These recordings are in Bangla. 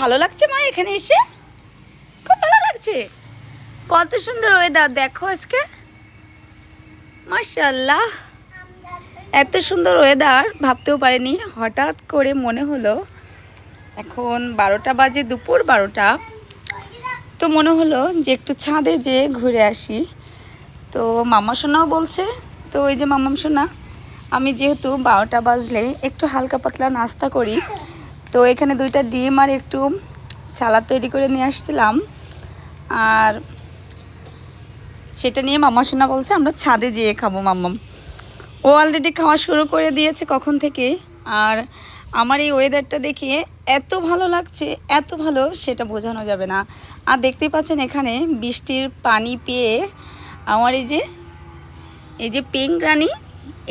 ভালো লাগছে মা এখানে এসে, খুব ভালো লাগছে। কত সুন্দর ওয়েদার দেখো আজকে, মাশাআল্লাহ। এত সুন্দর ওয়েদার ভাবতেও পারিনি। হঠাৎ করে মনে হলো, এখন 12টা বাজে, দুপুর 12টা, তো মনে হলো যে একটু ছাদে যেয়ে ঘুরে আসি। তো মামা সোনাও বলছে, তো ওই যে মামাম সোনা, আমি যেহেতু 12টা বাজলে একটু হালকা পাতলা নাস্তা করি, তো এখানে 2টা ডিম আর একটু ছালা তৈরি করে নিয়ে আসছিলাম। আর সেটা নিয়ে মামা সোনা বলছে আমরা ছাদে যেয়ে খাবো। মাম্মাম ও অলরেডি খাওয়া শুরু করে দিয়েছে কখন থেকে। আর আমার এই ওয়েদারটা দেখে এত ভালো লাগছে, এত ভালো সেটা বোঝানো যাবে না। আর দেখতেই পাচ্ছেন এখানে বৃষ্টির পানি পেয়ে আমার এই যে পিঙ্ক রানী,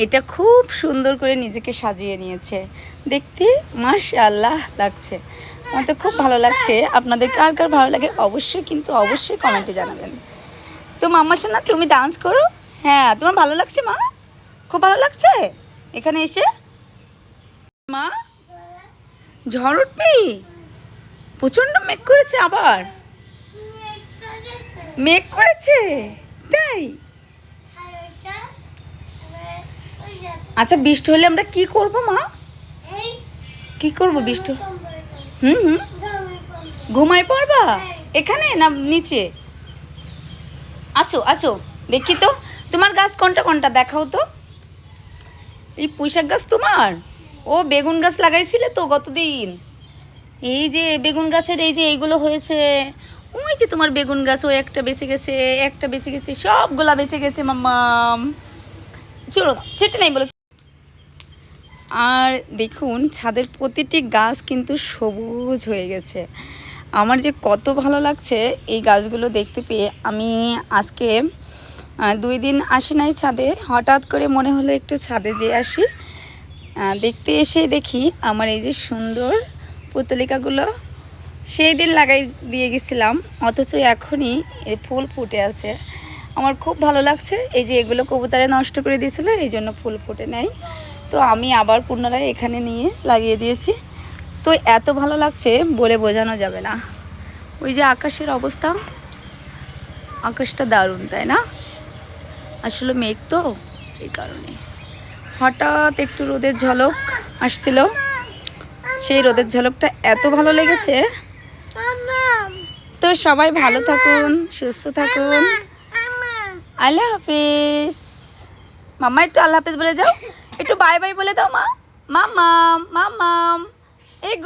এটা খুব সুন্দর করে নিজেকে সাজিয়ে নিয়েছে। দেখতে মাশাআল্লাহ লাগছে, আমার তো খুব ভালো লাগছে। আপনাদের কার কার ভালো লাগে অবশ্যই কিন্তু অবশ্যই কমেন্টে জানাবেন। তো মাম্মা সোনা তুমি ডান্স করো। হ্যাঁ, তোমার ভালো লাগছে মা? খুব ভালো লাগছে এখানে এসে। মা ঝড় উঠবে, প্রচন্ড মেঘ করেছে, আবার মেঘ করেছে তাই। আচ্ছা বৃষ্টি হলে আমরা কি করব মা? কি করব বৃষ্টি? হুম, ঘুমাই পড়বা এখানে না নিচে? আসো আসো দেখি তো, তোমার গাছ কোনটা কোনটা দেখাও তো। এই পুঁইশাক গাছ তোমার? ও বেগুন গাছ লাগাইছিলে তো গতদিন। এই যে বেগুন গাছের এই যে এইগুলো হয়েছে, ওই যে তোমার বেগুন গাছ, ওই একটা বেঁচে গেছে, একটা বেঁচে গেছে, সবগুলা বেঁচে গেছে মাম্মাম। চলো চেটে নাই বলে। আর দেখুন ছাদের প্রতিটি গাছ কিন্তু সবুজ হয়ে গেছে। আমার যে কত ভালো লাগছে এই গাছগুলো দেখতে পেয়ে। আমি আজকে 2 দিন আসি নাই ছাদে, হঠাৎ করে মনে হলো একটু ছাদে যেয়ে আসি। দেখতে এসে দেখি আমার এই যে সুন্দর পুতলিকাগুলো সেই দিন লাগাই দিয়ে গেছিলাম, অথচ এখনই এই ফুল ফুটে আছে। আমার খুব ভালো লাগছে। এই যে এগুলো কবুতরে নষ্ট করে দিয়েছিল, এই জন্য ফুল ফুটে নেয়। তো আমি আবার পুনরায় এখানে নিয়ে লাগিয়ে দিয়েছি। তো এত ভালো লাগছে বলে বোঝানো যাবে না। ওই যে আকাশের অবস্থা, আকাশটা দারুণ তাই না? আসলে মেঘ তো, এই কারণে হঠাৎ একটু রোদের ঝলক আসছিল, সেই রোদের ঝলকটা এত ভালো লেগেছে। তো সবাই ভালো থাকুন, সুস্থ থাকুন। আল্লাহ হাফিজ। মাম্মা একটু আল্লাহ হাফিজ বলে যাও, একটু বাই বাই বলে দাও মা। মাম্মাম মাম্মাম এই